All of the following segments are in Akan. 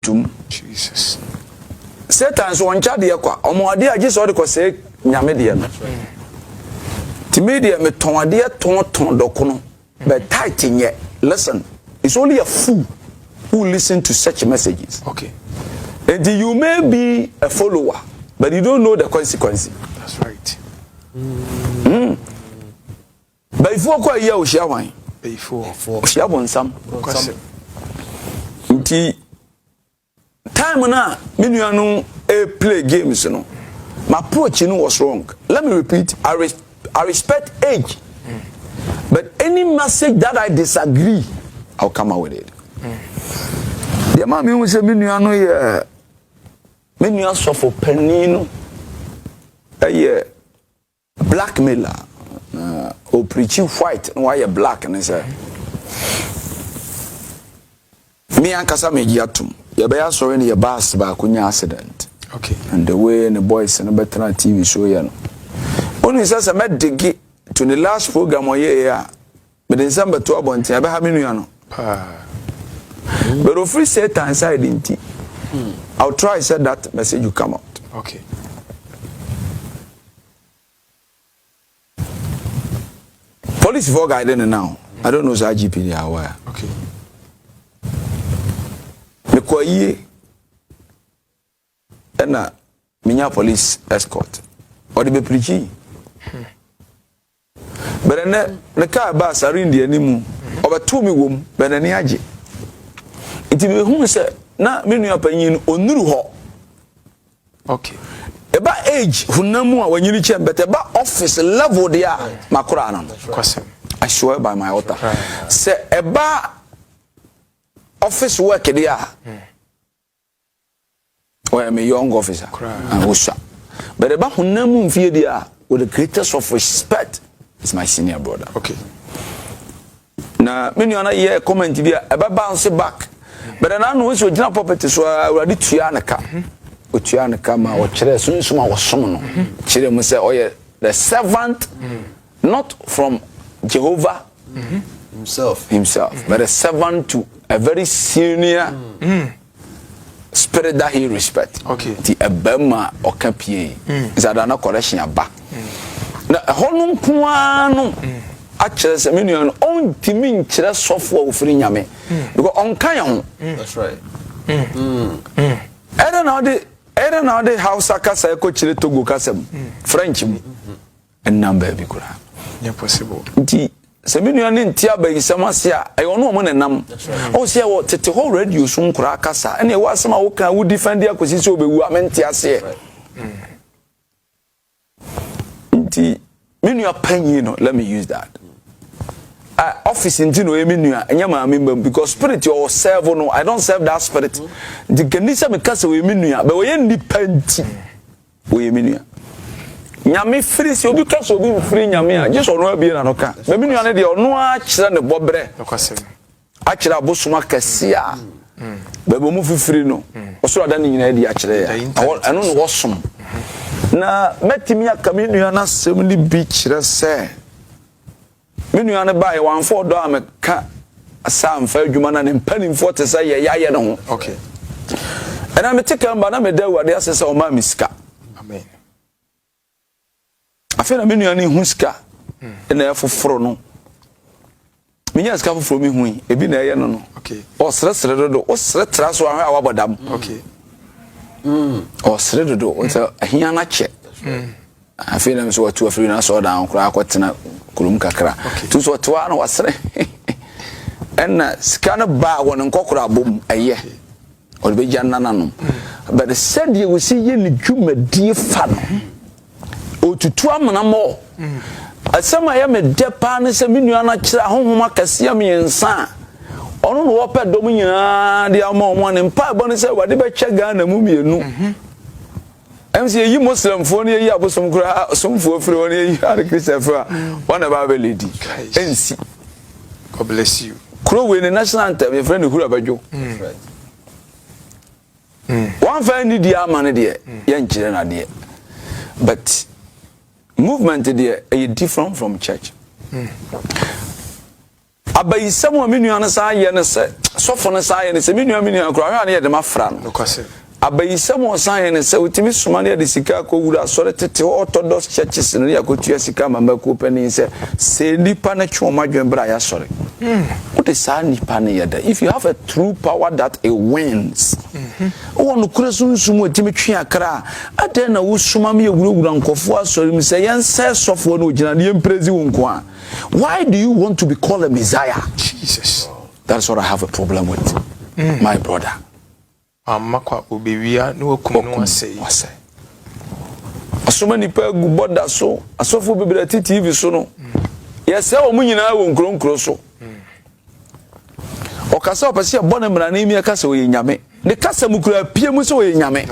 tum Jesus Satan so oncha de kwa omode age so de ko se nyame de no ti media me ton ade ton dokono but tight nye listen it's only a fool who listen to such messages. Okay. And you may be a follower but you don't know the consequence. That's right. Before kwa ya o hia wan Before hia bonsam nti time na me nuanu play games no my approach was wrong. Let me repeat, I respect age, but any message that I disagree I'll come out with it. The man me say me nuanu ye me nuan so for penino blackmailer or preaching white and why you black and say me ankasa me giatum you be sorry in your bus ba kunya accident. Okay. And the way and the boys and better TV show ya no only says I met dig to the last program or yeah but in December 12 on I be ha me nuano but free Satan inside inti I'll try said that message you come out. Okay. Police for guiding now. I don't know the IGP they are aware. Okay. The KYEI and minya police escort or the preaching. But then the car bus are in the animu over 2 womb, but any aji. It will who say na menu opinion onuru ho. Okay. About age hunamu when you change but about office level there makura nan. I swear by my altar. Say about office work there. Or I'm a young officer. But about hunamu fear there with the greatest of respect is my senior brother. Okay. Now many on a year comment there about bounce back. But I know it's your property so I already trianaka. Utiana kama o chere so nsuma wo som no chere mu say oye the servant not from Jehovah himself but a servant to a very senior spirit that he respect. Okay. The ebema okapie is adana correction aba na honum puano a chere se menu on timi chere sofo ofiri nyame because on kan ho. That's right. I don't know the house akasa eko chire Togo kasem French mu and number bi kura impossible nti se menu ane ntia ba yisam ase a ayo no mo nenam o se wo tete ho radio so nkura akasa ene wo asema wo kan wo defend akosi se obewu amenti ase nti menu apanyi no let me use that office into no menu anyama member because spirit you serve no I don't serve that spirit the ganisa me kasa we menu but we independent we menu nyame free se obi kasa obi free nyame a just ono abie na no ka me menu ane de ono a kire ne bobre a kire abosoma kase a ba bo mu free no osoro da ne nyina di a kire ya eno no wosom na metimi aka menu na sem ni bi kire se menu ane ba e 14 do ameka asam fa adwuma na ne mpanimfo te say ye no ho. Okay. And I'm taking ba na me da wade asese o ma miska. Amen. Afi na menu ane huska na e foforo no. Menya ska foforo mi hu ebi na ye no no. Okay. O sere do o sere tra so ahwa awabodam. Okay. O sere do o ta ahia na che. Afi na me so watu afiri na so down kura akwetena kulum kakra tu so toa na wasre enna scan ba won nkokura bom eye o be janna nanom but the said you will see ye ni dwumadie fa no o tutu amana mo asema ya me depa ne se menua na kira honhoma kase am yensa ono no wo pe dom nyina de ama mo ne mpa bo ne se wade be twa ga na mu mienu MC yi Muslim fo ne yi abosom kura somfo firi won yi are Christian fo one about lady NC God bless you kuro we ne national anthem your friend Hura Badjo one fan ni dia amane de ye nkire na de but movement there is different from church abayi samo menu ana sa ye ne se so for no science se me nua kura na ye de mafra no kwase abayisem o science se utimi soma na de sika ko wura so tete orthodox churches no yakotua sika mama ko pani se nipa na twoma dwen bra ya sore what is sa nipa na yeda if you have a true power that it wins o no kura sunsumu utimi twe akra aden na wo soma me ewura nkofo asore mi se yen se sofo na ogina na yemprezi wo nko a why do you want to be called a messiah? Jesus, that's what I have a problem with. My brother amakwa obewia no wakum no wasei asoma nipa gu boda so asofo bebere TV so no yese o munyina wo nkronkro so o kasa opese bone mra na imi kasa o yenyame ne kasa mukura pie mu so o yenyame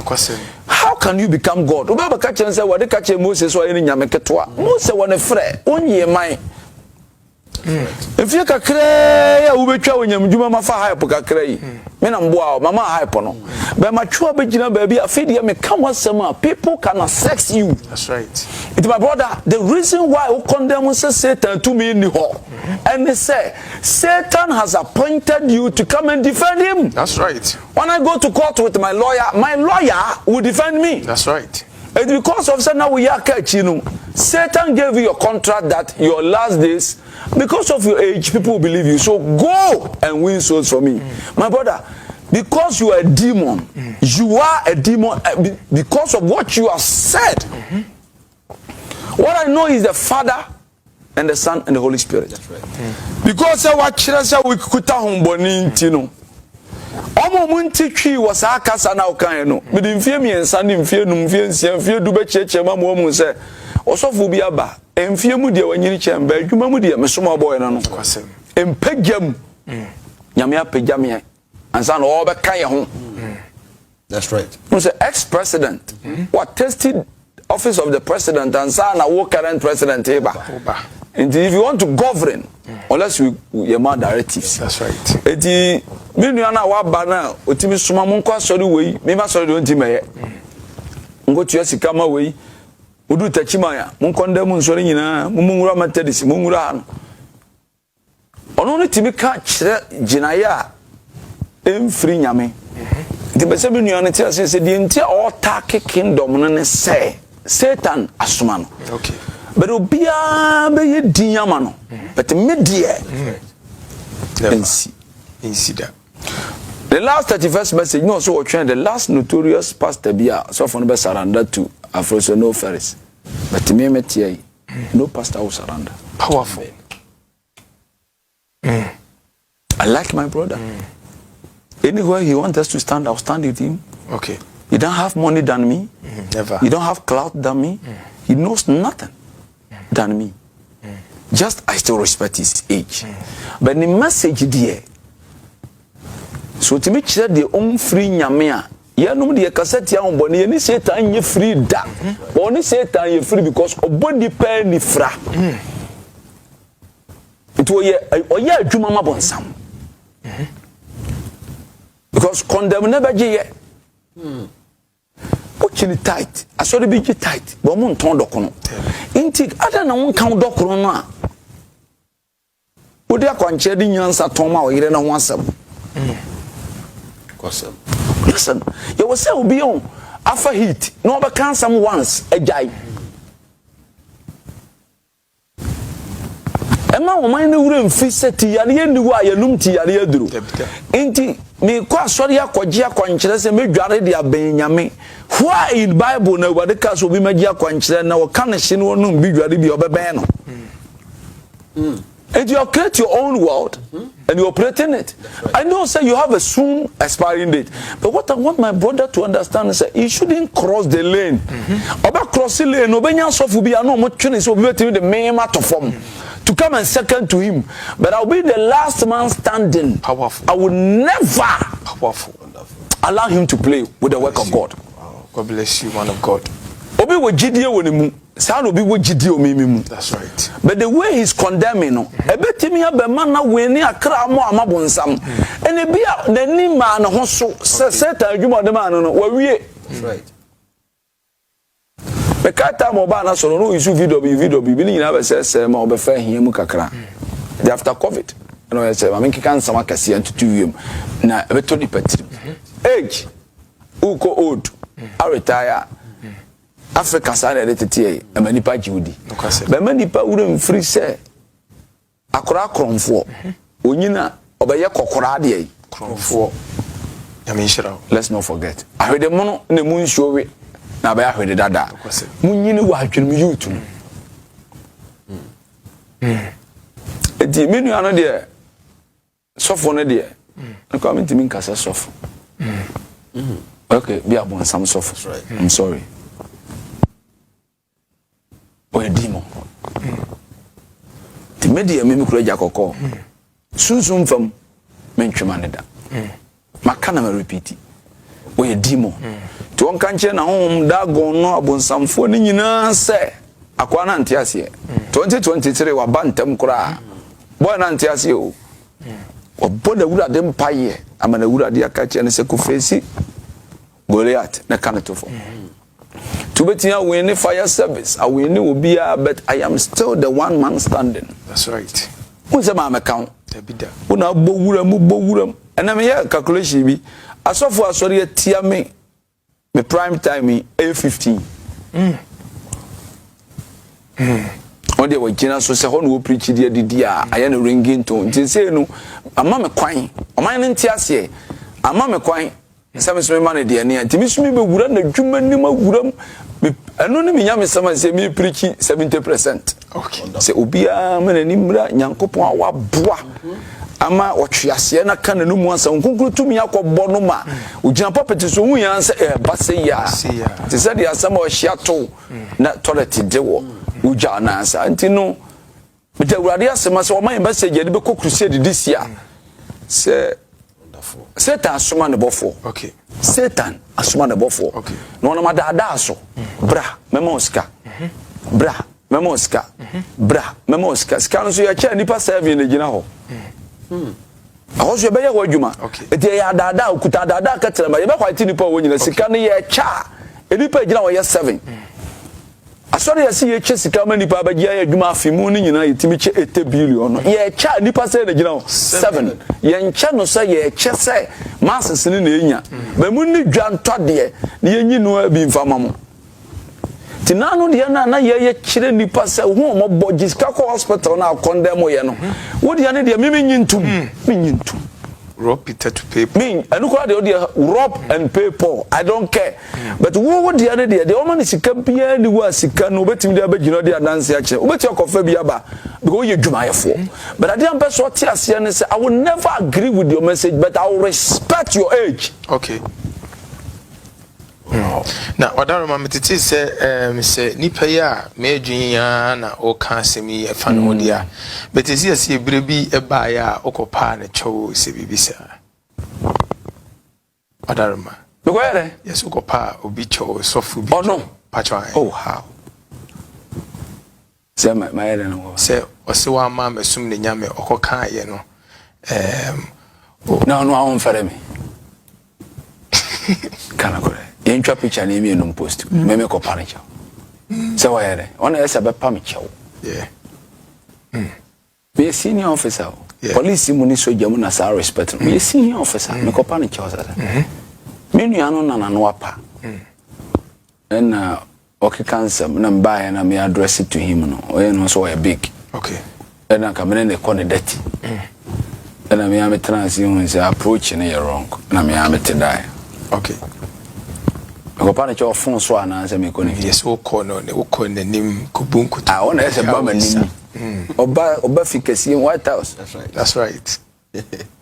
how can you become God obaba ka chen say wode ka chen Moses so ye nyame ketwa Moses wona frɛ onye man If kakre ya ubetwa wonyamdwuma mafa hype kakre yi me na mboa mama hype no be matwa begina baabi afidi ya me come asema people can sex you. That's right. It's my brother, the reason why we condemn Satan to me in the hall and they say Satan has appointed you to come and defend him. That's right. When I go to court with my lawyer will defend me. That's right. It's because of Satan gave you a contract that your last days, because of your age, people will believe you. So go and win souls for me. My brother, because you are a demon, you are a demon because of what you have said. What I know is the Father and the Son and the Holy Spirit. That's right. Because we could Omo munti twi was akasa na okan no me de mfie miensa ne mfie num mfie nsia mfie du be cheche ma mo mu se osofo bi aba mfie mu de wanyini chemba adwuma mu de mesoma boy na no kwasem empagam nyame apagam ye ansa na o be kan ye ho. That's right. Who's the ex-president what tested office of the president ansa na wo current president eba. And if you want to govern, unless you your directives. That's right. Eti me nua wa ba na otimi suma mo nkwa sori wei me ma sori don timeye. Ngo tua sika ma wei. Odu tachima ya mo nkondam nsori nyina mo ngura matadisi mo ngura ano. Ono ne timi ka kire ginaya emfiri nyame. Enti be se me nua ne tia se die ntia o take kingdom no ne say Satan asuma no. Okay. But obia be ye dinyama no but me die see that the last 31st message no so train the last notorious pastor bia so for no be surrender to Afroso no Ferris but me tie no pastor will surrender. Powerful. I like my brother. Anywhere he wants us to stand, I'll stand with him. Okay. You don't have money than me. Never. You don't have clout than me. He knows nothing than me. Just I still respect his age. But the message there. So to me, the own free nyamea. Ya no de cassette ya omboni ye ni Satan ye free da. But ni Satan ye free because obodi pe ni fra. It was ye oya adwuma mabonsam. Because condemn never je ye. Chini tight asori bi ji tight bo mo nton dokono inti ada na won kan dokono no a odi akwanche di nyansa ton ma o yire na ho asem Kwasem. Listen, you will say obi on after heat no be can some once ajai ema wo man ne wure mfi seti ya ne ni wa ya num ti ya ne aduru inti me kwa asori akwaje akwanche se medware de abenyame. Why in Bible na wade ka so bi magi akwankyere na wo kan hye no no bi dware bi obeben no. And you create your own world and you operate in it. Right. I know say you have a soon expiring date. But what I want my brother to understand is that he shouldn't cross the lane. Oba cross the lane obenya sofu bi ano mo twene so obi betimi the main to form to come and second to him. But I'll be the last man standing. Powerful. I will never allow him to play with the work of God. God bless you, man of God. Obi wo gidie wonimu, sa no obi wo gidie omimimu. That's right. But the way he's condemning no, ebetimi abema na weni akra mo amabonsam. Ene bia nani ma na ho so, Satan adwuma de ma no wawie. That's right. Be kata mo ba na so no isu video bi ni nyina be se ma obefa hiemu kakra. After COVID. no I say I mean kan sama kase antutu wiem na ebeto ni patrim age uko old I retire Africa sa na tete e manipa jiwudi be manipa wure free say akora kromfo onyina obeye kokora de kromfo ya me nshira let's not forget ahwede mono na mu nsuo we na be ahwede dada munyini wa adwene youth edi menu ano de sofo no de na kwa me ntimi nkasa sofo okay be abon some sofo right. I'm sorry o edimo ti media me kura jakoko sunsun fam mentwema ne da maka na repeat o edimo ti won kanche na hom da gon no abonsamfo ni nyina se akwa na ntiase 2023 wa bantem kura boy na ntiase o oboda wura de mpaye amana wura de akache ne se ko face Goliath na kanetofo to betia win fire service I win obia but I am still the one man standing. That's right. Unse ma meka Tabida una bo wuram ena me ya calculation bi asofo asori atia me prime time A15 on dey we gina so se ho no preach dia didi a aya no ringing tone nti say no ama me kwan oman ne ntiase ama me kwan Some swim money, dear, near Timmy be wura na dwuma nim awuram eno ne menya me sama se me preach 70%. Okay. Se obia me na nimra nyankopon a waboa ama otwease na ka na no mu ansa nkonkuru tumi akobɔ no ma ogina popeti so hu yan se ba se ya te se de asama o hiato na toilet de wo uja na ansa ntino me de awurade asema se o man message de be crusade this year se Satan asoma ne bofo. Okay. Satan asoma ne bofo. Okay. No na madada so. Bra, memoska. Bra, memoska. Bra, memoska. Scan so ya cha nipa 7 ne gina ho. Ahoso ye be ye wadwuma. Eti ya dada okuta dada ka tira ma ye be kwati nipa wo nyina sika ne ye cha. Enipa gina wo ye 7. Asori ya si ye che sika ma nipa ba gia ye adwuma afimu ni nyina yetimi che 8 billion no ye cha nipa se na gina 7 ye ncha no se ye che se masses ni na enya ba mu ni dwanto de ne ye nyinu abi mfama mo tinano de na ye kire nipa se hu mo bogi sika ko hospital na condemn ye no wo de ne de me nyintum me nyintum rob Peter to pay me anu ko de rob and pay Paul I don't care but wo de ane de o man sika bia ni wa sika no betimi de abagino de adanse a kire obeti okofa bia ba because you jumayefo but I dey person what ase ne say I will never agree with your message but I will respect your age. Okay. Na odaroma metete se nipa ya medwin ya na o kan semi e fa no dia betesi ase ebire bi e ba ya okopa na chew se bibisa odaroma because ere yes okopa obi chew sofu bi oh no pacho oh how say my ere no se ose wa ma mesum ne nyame okoka ye no no I won't fare me kana kore yentwa picture na emi no post me ko panicha se wa here ona esa be pam chew yeah be senior officer police mu ni soja mu na sa respect me senior officer me ko panicha sa me nua no na no apa and okay cancer na mbaye na me address it to him no o no so big okay and na kamene ne ko ne dirty and me am transition say approach ne wrong na me am te die okay ko pa na cho fon so ana se me ko ne yes wo ko no ne wo ko nanim ko bunku ah ona ese ba manim oba fikasi White House. That's right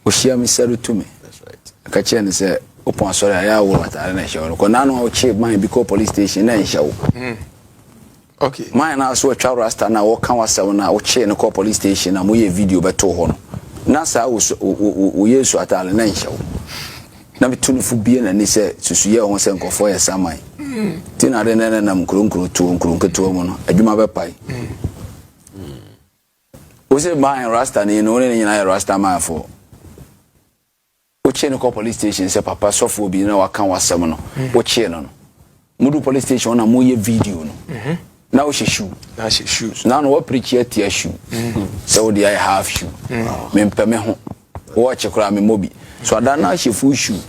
o shia mi saru to me that's right ka che ne se upon sorry ya wo mata na show ko na no o che man bi ko police station na show okay man na so twa rasta na wo kan wasaw na o che ne ko police station na mo ye video beto ho no na sa wo yesu atale na show na bitunifu bie na ni se susuye ho se nkofo ya samai tina de na na mkurunkuru mu no adwuma be pai o se man rasta ni no ne nyina rasta man fo o che ne ko police station se papa sofo bi na waka wasam no o che no mudu police station na mo ye video no Now she shoe. Now she shoes. Now no preach yet tear shoe. So the I have shoe. Me mpeme ho. Watch kura me mobi. So ada na she full shoe.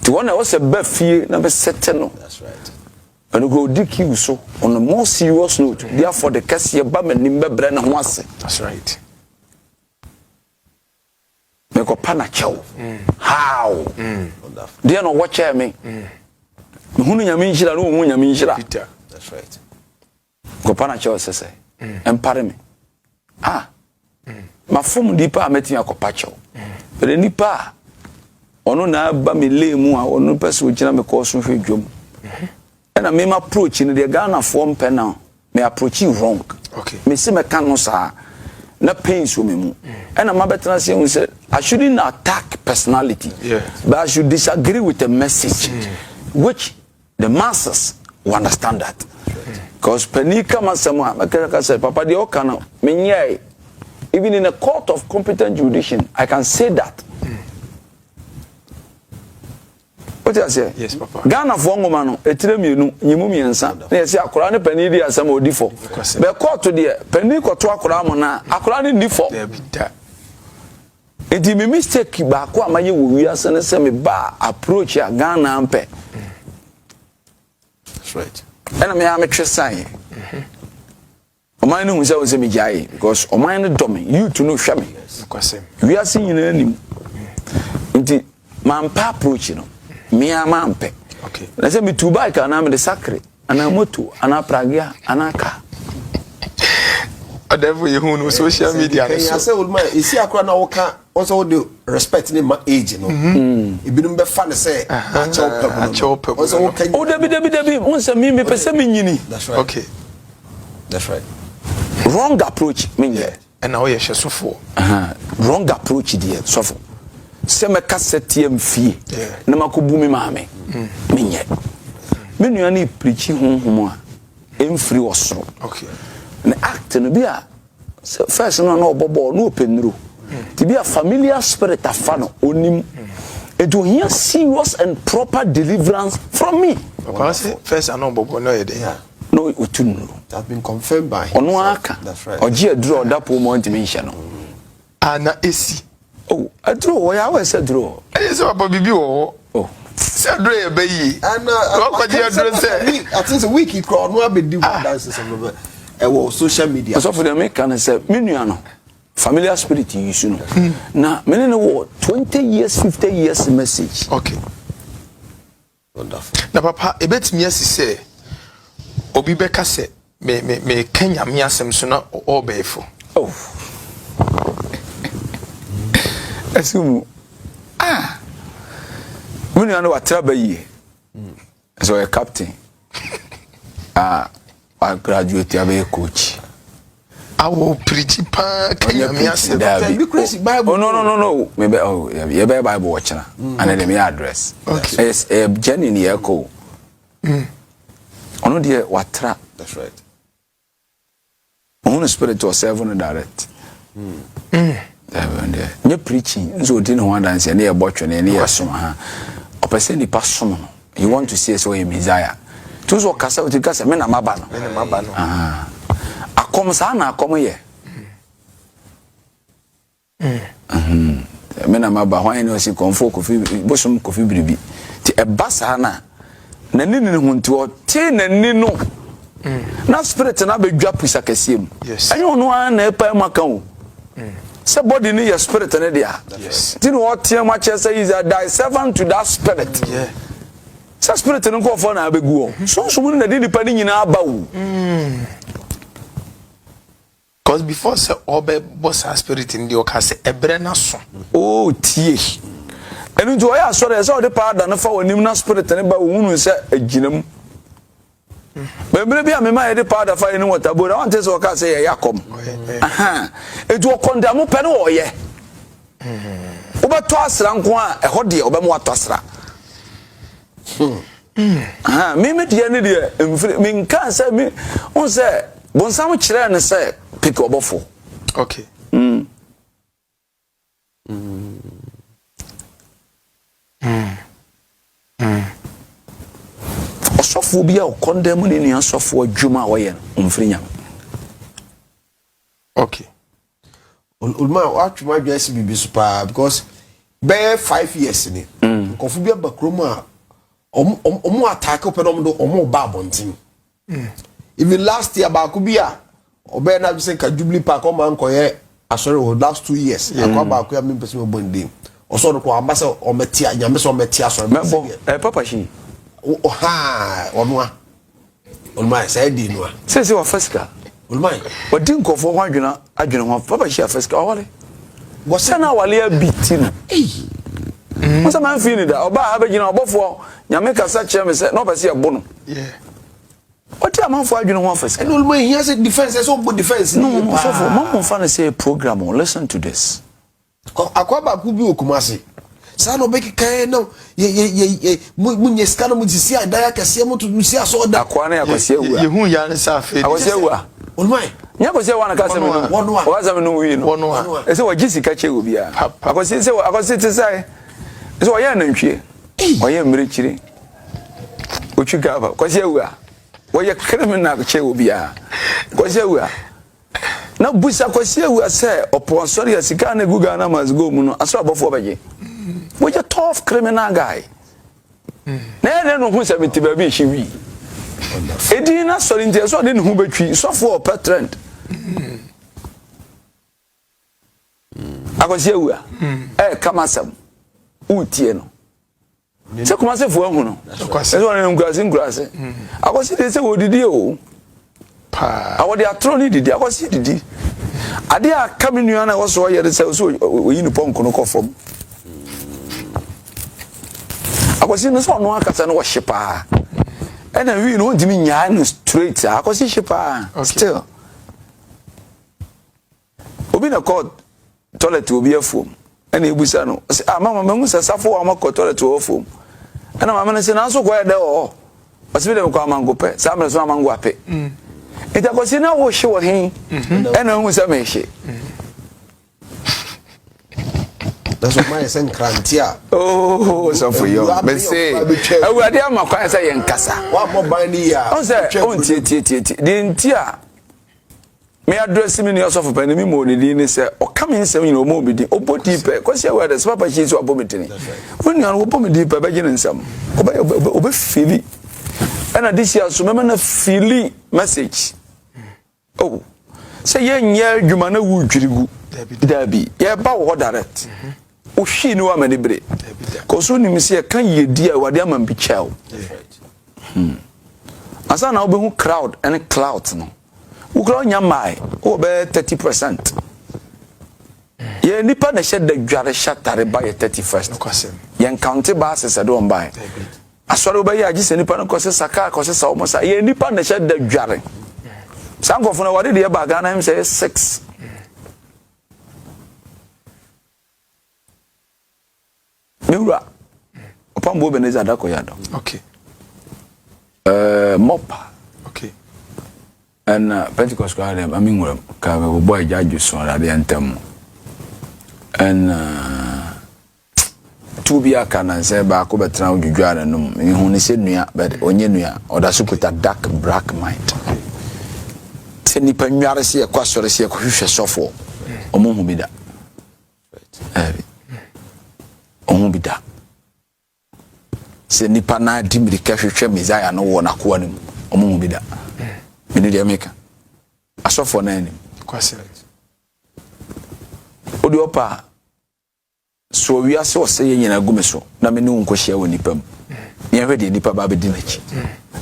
To one was a bad fear na be set no. That's right. And go dick you so on a more serious note. Therefore the case ye ba me nimbe bre na ho ase. That's right. Me ko pana chew. How? Wonderful. They no watch me. Me hunu nyame nhira no hunu nyame nhira. Peter. That's right. Ko pana chew sese. Empare me. Ma fom dipa ameti akopa chew. But nipa ono na ba me lemu a ono pese o gina me ko so hwe dwom. And I may approach in the Ghana form pen now. Me approach you wrong. Okay. Me see me can no sa na pains with me. And I'm better say I shouldn't attack personality. Yeah. But I should disagree with the message, which the masses will understand that. Because Penika Masama, I said, Papa de Okano, me even in a court of competent jurisdiction, I can say that. What I say? Yes, Papa. Ghana for woman, a tremino, Yimumi and Sam. They say, Akurani Penidi as some odifo. But court to the Penico to Akuramona, Akurani defo. There be that. It is a mistake, but my we are sending semi bar approach a Ghana ampe. That's right. And I may have a sign. Mine was always a mijai because o mine dummy, you to know Shami. We are seeing any. Indeed, man pa approach, you know. Me a mampe. Okay. Let's say me two bike and I'm the sacre, and I'm moto, and I'm pragia, and I'm car. Whatever you know, social media. I say, old man, you see, I can't also do respecting my age, you know. It be number fun to say, I chop. Also, okay. Oh, Debbie, once a me person. That's right. Okay. That's right. Wrong approach, me, yeah. And now you're so for. Wrong approach, dear, so for. Seme cassette fee. Na makubu mi mame. Minye. Me nua ni preach honhom a emfiri osoro. Okay. Na act no bia first no na obobo no openuru. Ti bia familiar spirit afano onim. It will hear serious and proper deliverance from me. Because first I know bobo no yede. No otunu. That's been confirmed by him. Ono aka. That's right. Oji aduro odapo mo ntimi no. Ana esi. Oh, aduro wo ya we say aduro. I say papa bibi wo. Oh. Say aduro e bayi. And I think it's a week he crowd no be do dance some social media. So for the make can say me nua no familiar spirit use no. Na me ne wo 20 years 50 years message. Okay. Wonderful. Na papa e betimi asise obi beka se me Kenya me asem so na obefo. Oh. Assume when you know what trouble ye. So a captain. I graduate a coach. I will preach pa Kenya me asem. Oh no. Maybe you be Bible watcher and then me address. Okay. Yes, a genuine echo. Ono dear watra. That's right. Holy Spirit was serving direct. You're preaching, so didn't want to answer near botching and near some. A person person. You want to see us way Messiah. Two so cast out to cast a man a mabano. A comsana come here. Mena maba why no si konfo kofi bosom kofi biribi ti ebasana na nini hunti o te na nino na spirit na bedwa pusa kasiem enyo no an na epa maka o se body ni your spirit na dia ti no tie ma che say is die servant to that spirit se spirit no ko fo na abegu o so mu na di nipa ni nyina aba o because before say obe boss spirit in the okase ebre na so oh tie enu jo ya so re so de pada na fa wonim na spirit ne ba wunu se aginam bebere bia me ma ye de pada fa ni water bo na wante so ka say ye yakom aha eju okondam pe ne wo ye obeto asra nko a eho de obem wato asra aha me de ne de me nka say me on say bonsam kire ne say pick obofo. Okay. asofo bi a condemn ni nua asofo adwuma woye umfrinya. Okay. Ulma watchuma adwese bibi super because be 5 years ni. Kofu bi abakrom a omo attack opedom do omo ba bontin. Even last year ba ku bi a obe na bi say ka Jubilee Park o man koye asori o last 2 years. Akwa ba ku ya me person bondim. Oso do ko ambase o metia nyame so metia so. Mebo papa shi. O ha onwa. Ulma say di no. Say wa fasika. Ulma. Odi nkofo ho adwena ho papa shi afasika wale. Go say na wale abiti no. What's man feeling that? Oba abegina obofo nyame kasa kire me say no pese ebo no. Yeah. What am I for adwene ho afasika? And Ulma he has a defense, so good defense. No, so for mom fan say program. Listen to this. Akwa ba ku bi okumase. Sa no be kika no ye munye skano mutisi adaya kase mutu musi aso da. Akwa na yakwase ewu. Ye hu ya ne sa fe. Akwase ewu. Olmai. Nya kwase ewu na kase me no. O kase me no wi no. Wono a. Ese wa gisika che obi a. Akwase se akwase te sai. Ese wa ya na ntwie. O ya mmire kire. Ochu gaba. Kwase ewu a. Wo ya criminal che obi a. Kwase ewu a. Na busa kwase ewu a say opo sorry asika na guga na mas go mu no. Aso abofo beje. We a tough criminal guy. Na no hu se beti ba bi hwi. Edina sorry ntia so de hu betwi so for per trend. Akwase ewu a. Kamasam. Utie no. Se kuma se fo hu no. Akwase no ngurase. Akwase de se wodidi o. Pa. Awode atro ni didi akwase didi. Ade a kamenu ana wo so ye de se so oyi ni ponko no kofom. Akwasi no so no akasa no hyepa ena wi no ndimi nyaa no straight akwasi hyepa still obi na call toilet obi afom ena ebusa no mama mangu sasafo wa makọ toilet ofom ena mama na se na so kwa de o osibi de kwa mango pe sa mre so mango ape eta akwasi na wo hye wo hin ena hu sa me hye. That's what my son Krantia. Oh, so for you. But say, I will have my quiet say in Casa. What more bindy? I say, oh, the tia. May address me yourself of enemy more than say, or come in 7 more be the opo deeper, because you were the papa sheets were vomiting. When you are open deeper, beginning some, obey Philly. And this year, so remember a Philly message. Oh, say, yeah, you man, would you there be? Yeah, about what direct. O shi ni wa manibre ko so ni mse kan yedi a wade am bichao asa na obehu crowd and clout no wo crowd nya mai o be 30%. Ye nipa na shed da dware shatare ba ye 31st ye count ba se do on bai asore obe ya agise nipa no ko se saka ko se sa o mo sa ye nipa na shed da dware sankofo na wade de ba ga na him say 6. Miura upon Bobeneza Dako Yado. Okay. Mopa. Okay. And Pentecost Garden, I mean, boy judges on the anthem. And 2 be a can and say back over town to Garden, and only said Nia, but Onyenia, or the Sukuta dark black mind. Send Nipanarasi, a quassorasi, a crucial software, or Mumida. Omubida se nipa na di mirika hwehwe Messiah no wo na koa nim omubida meni de America asofo na ani kwase odi opa so wi ase ose ye nyina gume so na meni won kohia wo nipa mu ye hwe de nipa ba be di nachi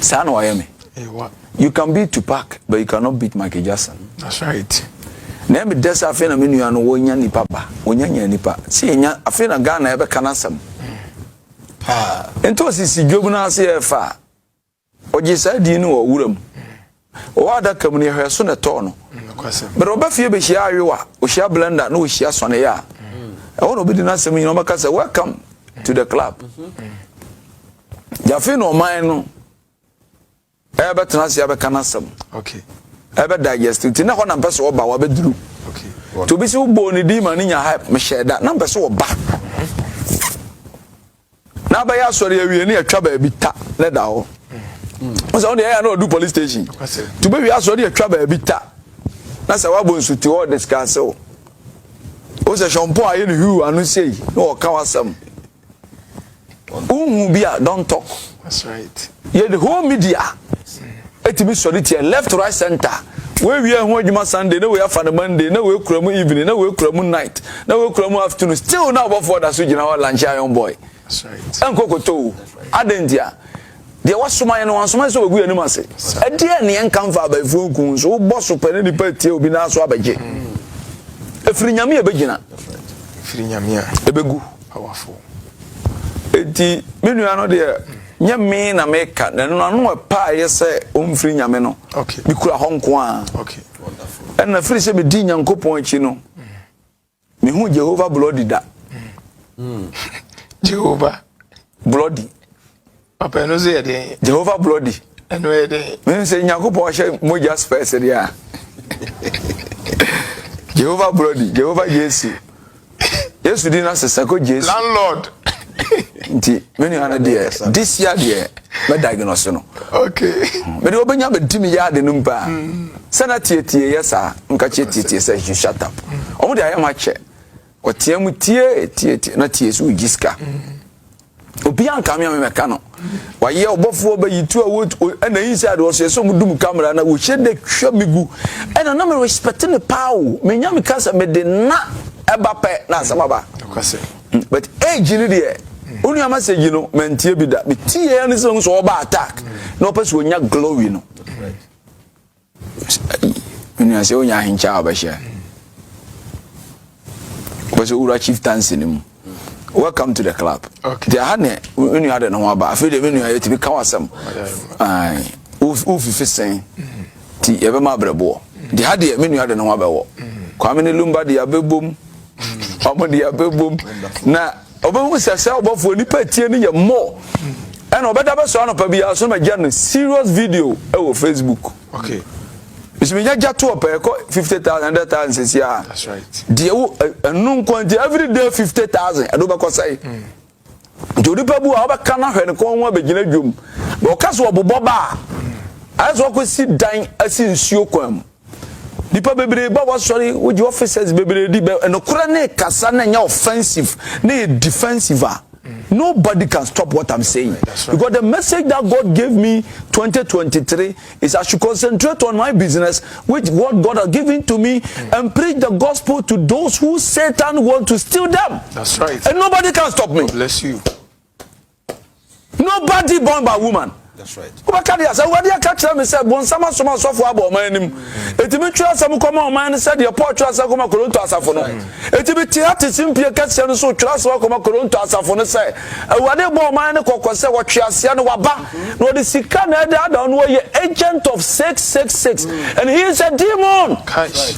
sa na waye me you can beat Tupac but you cannot beat Michael Jackson. That's right. Na me desa afi na menu ano wonya nipa ba wonya nya nipa se nya afi na Ghana ebe kanasam pa ento sisi dwobu na ase efa oje sa di no wuram o ada kam ne hwe so na to no but oba fie be hia awewa o hia blender na o hia sone ya e won obi di na asem yin o maka say welcome to the club ya fi no man no ebe tena se ebe kanasam. Okay. Ebe digest ti na ho na mpese oba wa beduru. Okay. To be so bo ni di man nya hype me share that na mpese oba. Na ba ya sori awie ni atwa ba bi ta na da ho. So on the air no do police station. To be we ask what you trouble a bit. That's a wabon suit to all discuss so. O se shampoo aye no hu anu say no ka wasam. Bia don't talk. That's right. Yeah, the whole media. Etimi solitaire left right center. Where we are home Sunday, no we are for Monday, no we kuramu evening, no we kuramu night, no we kuramu afternoon. Still now before that so you know lunch young boy. That's right. Uncle Koto. Adentia. There was some man one so we go anima say. E dia ne enkan fa ba fu kun so boss pene ni party obi na so abeje. Efiri nyame ebegina. Efiri nyame a ebegu powerful. Enti menu ano de nyame na meka na no no pa yese omfiri nyame no. Okay. Bi kura honko a. Okay. Wonderful. And na firi se be di nyankopon achi no. Me hu Jehovah bloody da. Jehovah bloody. Papa no say dey. Jehovah bloody. Eno e dey. Me say nyankopon hye moja space dia. Jehovah bloody, Jehovah Yesu. Yesu di na sesako Jesu. Landlord. Nti many ana there. This year there, me diagnose no. Okay. Me de obenya be dimi ya de numpa. Sana tie yesa, nka tie say you shut up. Omo de ayama che. O tie mu tie na tie so ugiska. Obi anka me meka no. Wa ye obofo ba yitu a na inside wo so mu dum camera na wo hye de hwa migu. Na na me respect ne pawo. Me nya me kasa me de na eba pe na asababa. Kwase. But age ni de onu ama say no mentie bi da. Me tie ni so oba attack. Na opeso nya glory no. Unu ase onya hincha abahia. Opeso ura chieftaincy ni mu. Welcome to the club. Okay. They had when you had no about. I feel the when you had to be kawasam. Aye. Ufi saying. Ti ebe ma brebo. They had the when you had no about. Kwame ne lumba di abebum. Omo di abebum. Na obo say say obofo nipa tie ne ye more. And obeda be so anopa bia so ma gya no serious video e wo Facebook. Okay. Bisiminya jato up 50,000 100,000 says yeah. That's right. Dear no quantity every day 50,000. I do back say. Jodi pabu aba kana hwe ne kon wa begina dwom. Bo kaso oboboba. As what we sit dying as in nsuo kwam. Nipa bebre ba wa sorry with your officers bebre di be no kura ne kasa na nya offensive na defensive. Nobody can stop what I'm saying. Right. Because the message that God gave me 2023 is I should concentrate on my business, which what God has given to me, and preach the gospel to those who Satan want to steal them. That's right. And nobody can stop me. God bless you. Nobody born by woman. That's right. Ubakadi asa wadi akachira me say bon sama soma sofo abo manim. Etimi twa asam koma man say the port twa asam koma koronto asafo no. Etimi tiate simpie kase no so twa asam koma koronto asafo no say wadi bo man ne kokose wo twa ase no waba. No the sika na da no ye agent of 666 and he is a demon.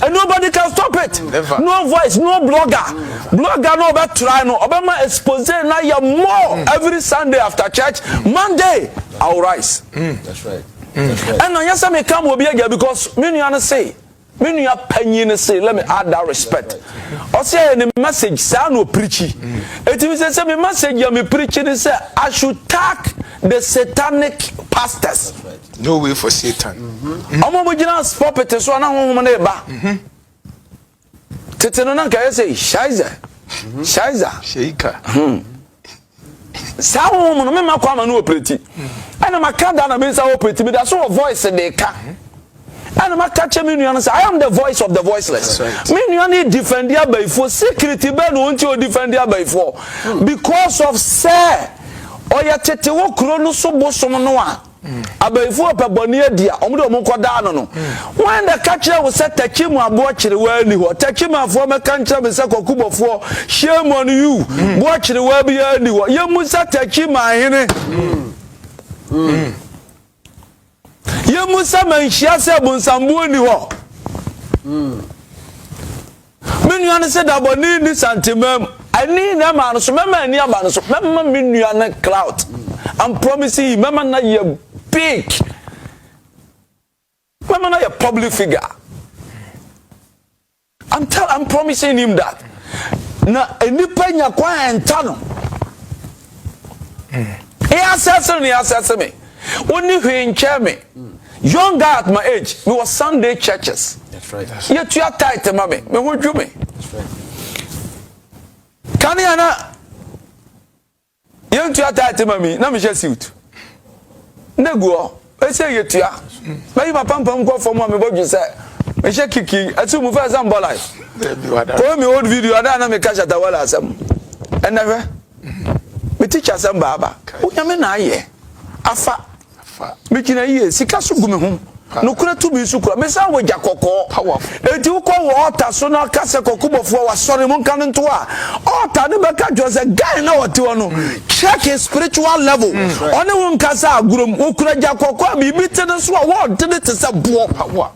And nobody can stop it. Never. No voice, no blogger. Blogger no be try no obema expose na ya more every Sunday after church. Monday I'll rise. That's right. That's right. And yes, I may come will be again because many are say, many are penny say, let me add that respect. Or say the message, say no preachy. It is a same message you me preaching say I should tag the satanic pastors. Right. No way for Satan. Omo mo gina puppet so na ho mo na ba. Teteno na ka say Shiza. Shiza. Sheika. Sa wo no me makwa ma no operate. Ana makada na me sa operate me da so voice dey ka. Ana makache me nuan say I am the voice of the voiceless. Right. Me nuan dey defend ya by for security be no unti o defend ya by for because of say oya tete wo kuro no so bosom no a abaifo peboni adia omde omonkoda no no when the catcher was set tachimu abo kire wa ni ho tachimu afo me kancha me se kokubofo shame on you bo kire wa bi ya ni ho ye musa tachimu ahene ye musa manhia se bonsambo ni ho menu an se da boni ni santimam ani na ma no so mema ani aba no so mema menu an cloud I'm promising you mema na ye big. Mama na a public figure. I'm promising him that. Na enipa nyakwa entano. He assess me. Only who in me. Young guy at my age, we were Sunday churches. That's right. Yet you are tight, mommy. Me what you me? That's right. Can you na? You are tight, mommy. Na me just suit. Nego, I say you to ya. Maybe my pam go for mommy. What you say? Me shake kiki. I too move as I'm life. Call me old video. I don't me catch at the wall as some. And never. Me teach us some baba. Who you mean I ye? Afa. Mikina ye sika so gume ho no kura to bi su kura me sa wo jakoko powerful enti wo ko water so na kase kokobofo wa sori mo kan nto a altar ne be ka jose guy na wote wono check his spiritual level one wo nkasa agurom wo kura jakoko a bi bi tene so a wo de te se bo power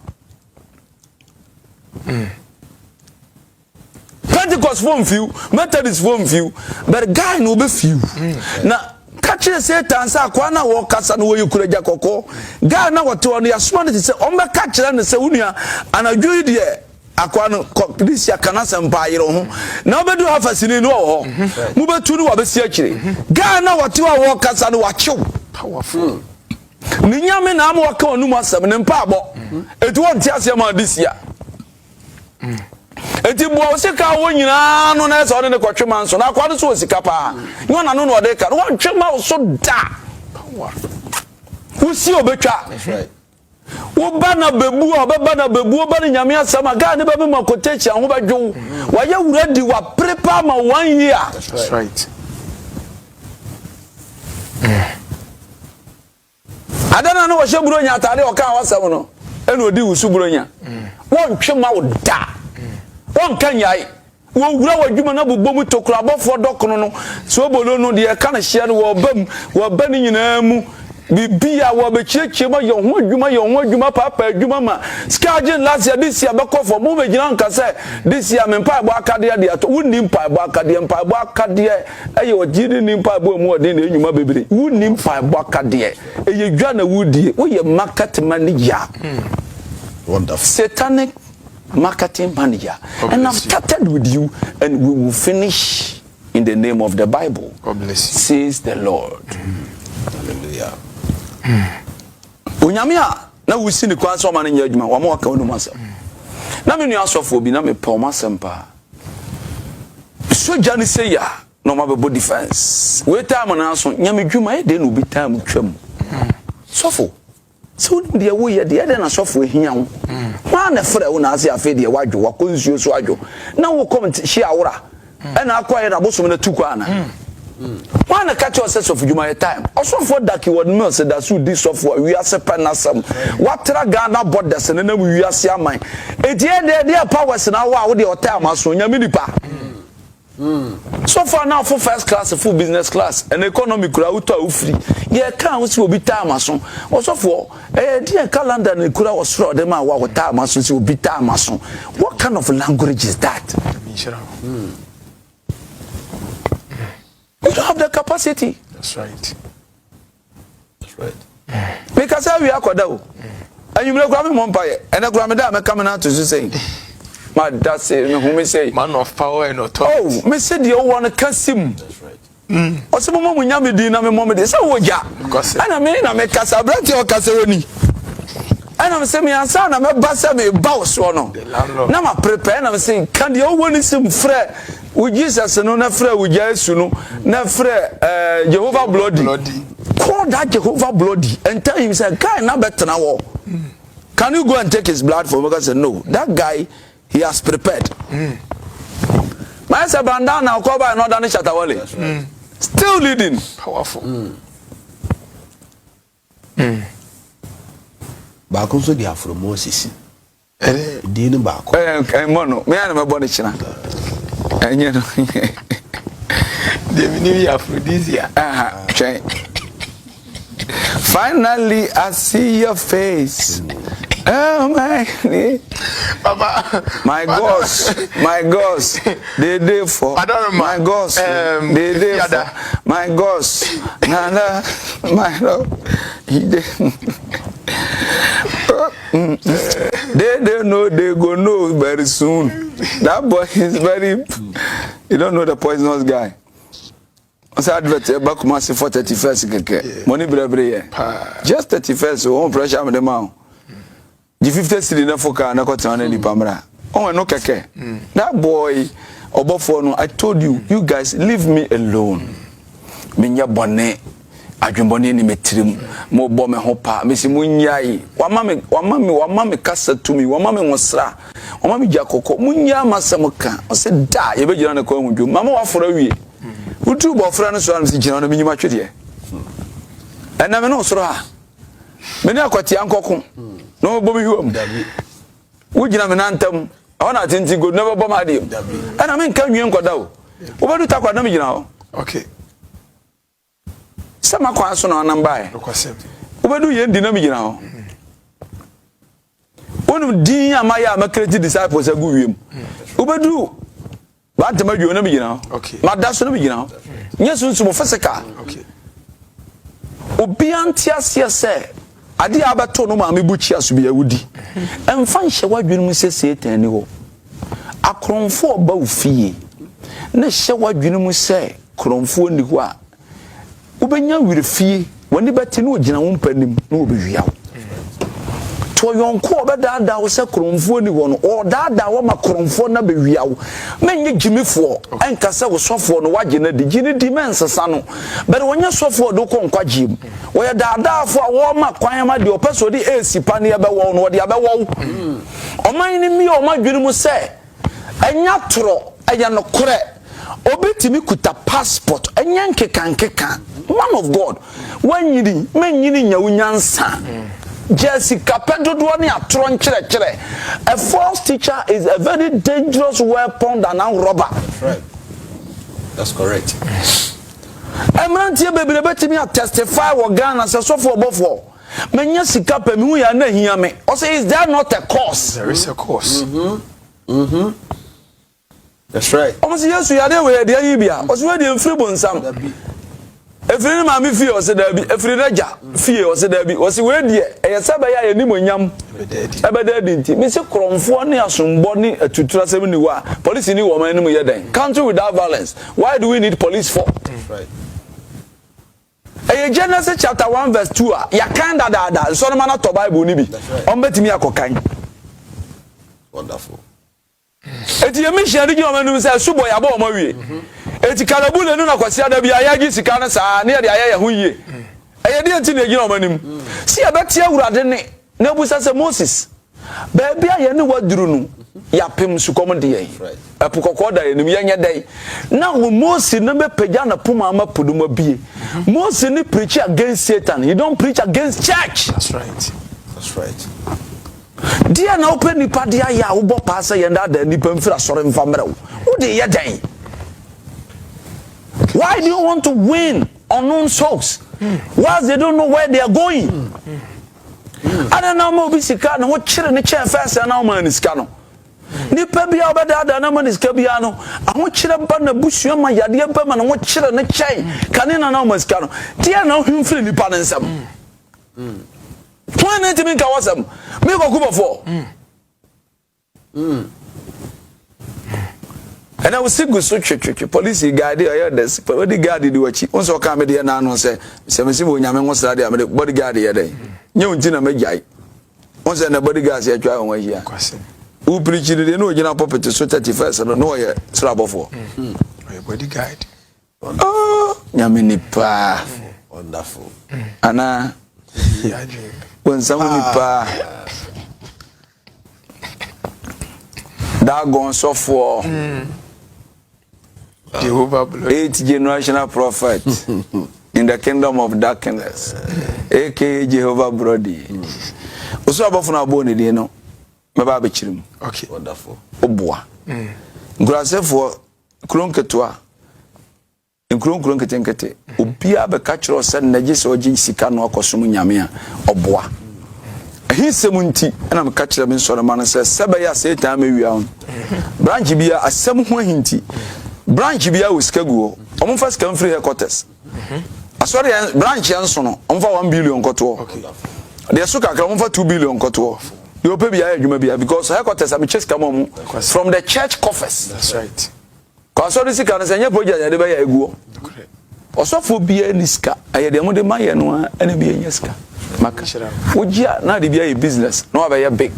Pentecost form few Methodist form few but guy no be few na catch Satan sa kwa na wo kasa no wo kura jakoko ga na wote wono ya soma ne se o me catch na se wunua anadwo de akwa no this ya kana sempa yero ho na obedu afasini no ho mu betu no wabesi akire ga na wote wo kasa no wachew powerful ni nyame na am waka onum asem ne mpa abo etu won ti asem ma this ya eti bo sika wo nyina no na so ne kwatwema nso na akwa no so sika pa nyo na no no de ka no twema wo so da wo si obetwa wo ba na bebu obeba na bebu oba ne nyame asama ga ne ba me makotechi ho badwo wa ya wura di wa prepare ma 1 year that's right adana no wo she buronya atare o ka wasam no ene odi wusu buronya wo twema wo da won kan yai wo wura wadwuma na bobom tokura abofo dokono no so bolo no de ka na hia no wo bam wo ba ni nyina mu bibia wo be chiechie ma yo ho adwuma papa adwuma ma skagin last year this year be kofo mo be gina nka say this year me mpa ebo akade de ato wonni mpa ebo akade eye ogidi ni mpa ebo mu ode na enwuma bebere wonni mpa ebo akade eye dwa na wudie wo ye market manager Wonderful. Satanic marketing manager. And I've started with you and we will finish in the name of the Bible. God bless you. Says the Lord. Hallelujah. Onyamia na wusi ni kwa so ma nya adwuma wa mo waka onu masam. Na me nu asofo bi na me pa masam pa. Soja ni say ya no ma be defense. We time na so nya me dwuma e de no bi time twam. Sofo so de wo ye de na sofo ehia wo ma na frɛ wo na ase afi de wadwo wa konsuo so adwo na wo comment hia awora na akwaye na bosom na tukwa na ma na catch us of juma ye time osofo daki word me say that so this sofo wi ase penasam watra Ghana borders na na wi ase aman etie de powers na wo de otime aso nya minipa so far now for first class, full business class, and economy kura uto free. Yeah, can we be time aso. Also for dear calendar and kura was throw them out what time aso will be time aso. What kind of language is that? We don't have the capacity. That's right. That's right. Because we are kwada. And you grab me mompaye, and I grab me down coming out to say. My dad say, who me say, man of power and authority. Oh, me say the old one Kasim. That's right. Ose mo mu nyame din na me mo me de say woja. Ana me na me kasa brati o kasa woni. Ana me say me ansa na me ba say me ba so no. Na ma prepare na me say kan de o woni sim frɛ wo Jesus no na frɛ wo Jesu no na frɛ Jehovah bloody. Call that Jehovah bloody and tell him say guy na betena wo. Can you go and take his blood for me? I said no. That guy he has prepared. My say bandana ko ba no dan Shatawale. Still leading. Powerful. Baako so di afro Moses. Di ni baako. Mono, me ana me bone china. Enye no. They need aphrodisia. Finally I see your face. Oh my Papa, my gosh, they there for my gosh, they there for my gosh, Nana, my love, they know they go know very soon. That boy is very, you don't know the poisonous guy. Osa advert back massive for 31st keke. Money brebre. Just 31st o pressure me dem out. The 50 cedi na foka na kwata na di pamra. Oh no keke. That boy Obofour no, I told you, you guys leave me alone. Minya bone adwembone ni metrim mo bo me ho pa me si munyai wama me kasa tumi wama me wonsra wama me jakoko munya masam ka o se da ye be gina na ko ahudwo mama wafora wie utu bo fra no so am si gina na minyima twede na me no soro ha me na akwati ankoko no bo me hiwam wo gina me nantam ona atenti go never bo ma dem na me nka nwie nkoda o wo bedu takwa na me gina ho okay sama kwa so na namba e obedu ye ndi na mi gina ho onum din amaya makreti disciples agu wiem obedu ba ntama dwo na mi gina ho mada so na mi gina ho nyesu nsumo faseka obi antiasia se ade abato no ma me buchi aso bi awudi emfa nhye wadwenu mu se Satan ni ho akronfo ba ofie na hye wadwenu mu se kronfo ni ho a ubenya wirefie wani beti no gina wo mpanim no obehwia to yonko obedada wo se kromfo ni wo no o dada wo ma kromfo na behwia wo menye gimifo enka se wo sofo no wage na di gini di mensesa no bere wonya sofo do konkwa gim wo ya dada afo wo ma kwan ma di opeso di esipa ne be wo no wo di abe wo oman ni mi o ma dwene mu se enya toro eya no kore obetimi kuta passport enyanke kankeka man of God when yidi men yidi nyawu nyansa Jessica pedodo ne atoro nkyere a false teacher is a very dangerous weapon than a robber. That's correct. Emrantie bebere betimi testify wo Ghana se so for Obofour menya sika pa mi hu ya na hia me o say is there not a cause? There is a cause. That's right. Almost yesu ya de we de yi bia o so we de mfiri bonsam efiri ma mi fie o se da bi efiri raja fie o se da bi o se we de e saba ya ye ni monyam ebeda di nti mi se kromfo ne asombo ni atutura sem ni wa police ni wo man ni mu ye den country without violence. Why do we need police for? Right. Genesis chapter 1 verse 2 ya kan da so no ma na to Bible ni bi on betimi akokan. Wonderful. Eti emission di o manu say subo ya ba o ma wie eti kalabu le nu na kwasi ada bia ya gi sika na saa ne de aya ho yie eye de enti na gina o manim si ya betia wurade ne na busa se Moses ba bia ye ne waduru nu ya pem su kom de ye epukoko da ye nim ye nye dai na wo Moses na be pagya na poma ma poduma bie Moses ni preach against Satan, he don't preach against church. That's right. That's right. Dia na open nipa dia ya wo bo paasa ye nda da nipa mfira sore mfa mra wo de ye dan. Why do you want to win unknown souls? Whilst they don't know where they are going. I don't know more bisika no what chire ne chair first and now man is kano. Nipa bia obeda na man is kabia no aho chire mpa na busua ma yade mpa ma no what chire ne chain kane na now man is kano. Dia na himfiri nipa ne nsam. When it mean ka wasam me go Obofour. And I was sick with such police guard here, this bodyguard did what she also come here now and say, Semisibo Yaman was ready, I'm a bodyguard here. You dinner make jay. Once and a bodyguard here, try away here. Who preached it, you know, you're not puppet to so 31st, I don't know where Obofour. Bodyguard. Oh, Yaminipa. Wonderful. Anna, when someone pa that gone so for. Jehovah 8th generational prophet in the kingdom of darkness, aka Jehovah Brody. Also Obofour na bo ne de no me ba be chirim. Okay, Wonderful. Oboa. Nkurasefo kronketwa. Nkronketenkete. Obia be ka kiro se na gye se ogi sika no akosom nyame a oboa. Ahisem nti na me ka kire me nsore man se sebe ya Satan mewia on. Branch bia asem ho ahinti. Branch bia wiskaguo omo fa ska mfiri headquarters asori branch enso no omo fa 1 billion koto de so kakra omo fa 2 billion koto you pay bia adwuma bia because headquarters am chase come on from the church coffers. That's right. Cause all this can say project ya de bia eguo osofo bia ni sika ayede mo de maye no ana bia nya sika maka wogia na de bia business no aba ya big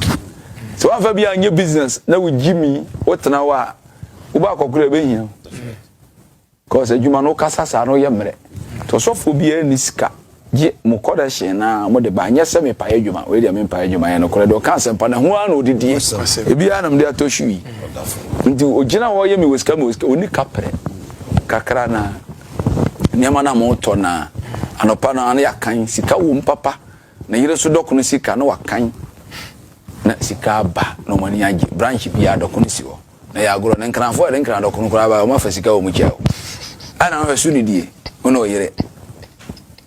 so afa bia nya business na wogimi wotena wa wo ba kokura be hia cause adwuma no kasasa no ye mre to osofo bia ni sika je mo koda hye na mo de ba nya se me pa adwuma we de me pa adwuma ye no kore de o kan sempa na ho ana odidie e bia na me de atoshui ndi ogina wo ye me wesika oni kapre kakra na nyama na moto na anopa na yakan sika wo mpapa na yire so dokono sika na wakan na sika ba no mani age branch bia dokono si ho na ya agoro na nkranfo de nkran dokono kura ba o ma fa sika wo mu kiao ana ma fa su ni die ono yire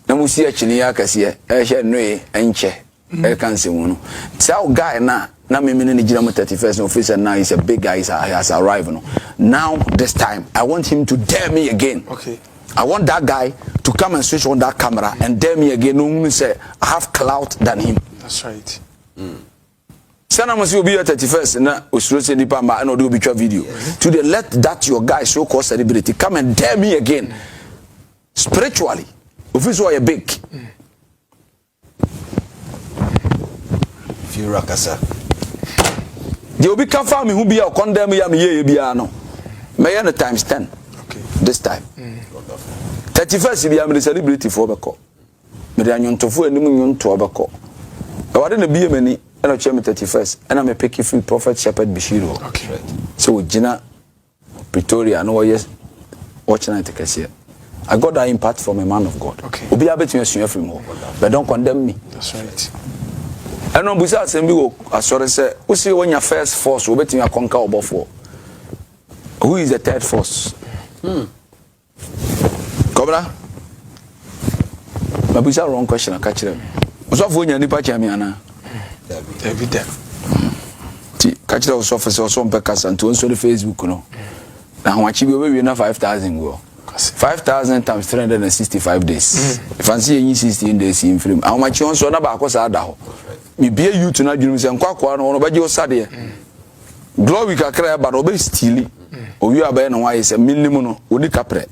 na musi akini ya kase hye noe enche e kanse mu no tell guy na me ni gira mo 31st officer now is a big guy has arrived no now this time I want him to dare me again. Okay, I want that guy to come and switch on that camera and dare me again. No, say I have clout than him. That's right. Sana must be at 31st na usuro se nipa ma na do picture video. Today let that your guy so called celebrity come and dare me again. Spiritually, officer you big. If you rakasa. They will be confirm me who be a condemn ya me ye bia no. May na times 10. Okay. This time. 31st bia me celebrity for beko. Me de anyontofu anim nyonto beko. E wade na bia mani na che me 31st and I'm a picky free prophet shepherd Bishiro. Okay. So Gina Pretoria no yes watching it kase. I got that impact from a man of God. Okay. Obi abetu asua free mo. But don't condemn me. That's right. I know busa asem bi go asore say we see when your first force obetimi akonka obofo. Who is the third force? Cobra? My busa wrong question I catch them. Osofo nya nipa chami ana. David. Ti catch them osofo say oso mpe kasa nto on Facebook no. Na hwachi bi we na 5,000 go. 5,000 times 365 days. If I see 16 days in film, how much on so na ba ko sa da ho. Me be you to na dwunu se nkwa no ba je o sade. Glory kakra ba no be stili. O wi abaye no why se minimum no oni kapre.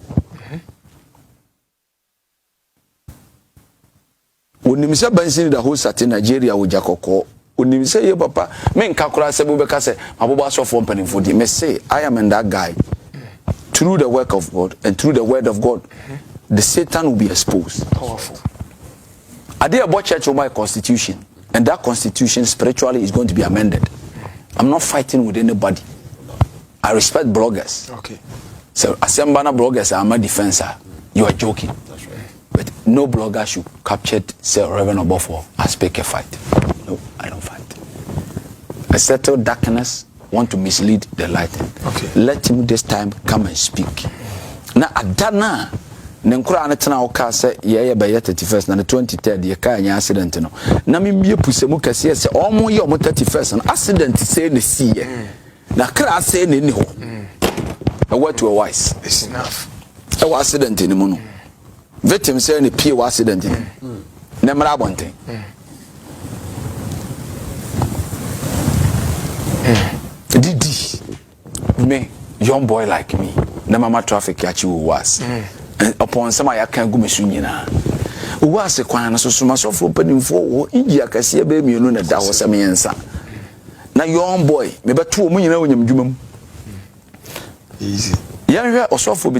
Onim se bansin da ho sate Nigeria wo jakoko. Onim se ye papa me nkakura se bo be ka se abobo asofo mpanimfo di me say I am in that guy. Through the work of God and through the word of God, the Satan will be exposed. Powerful. I did about church over my constitution, and that constitution spiritually is going to be amended. I'm not fighting with anybody. I respect bloggers. Okay. So, Asembana bloggers are my defender. You are joking. That's right. But no blogger should capture say REV.OBOFOUR as pick a fight. No, I don't fight. I settle darkness. Want to mislead the light. Okay. Let him this time come and speak. Na adana nenkura anetena oka se ye be 31st na 23rd ye ka anya accident no. Na me mie puse mu kase se omo ye omo 31st no accident say ne see ye. Na kra say ne ni ho. A word to a wise. It's enough. E wa accident ni mu no. Victim say ne pie wa accident ni. Na mara bonten. Didi me young boy like me na mama traffic yachi was upon some I can go mesu nyina was kwan na so so for panimfo wo igi akase be mienu na da wo se mensa na young boy me beto mu nyina wonyam dwumam Easy. ya hwe osofo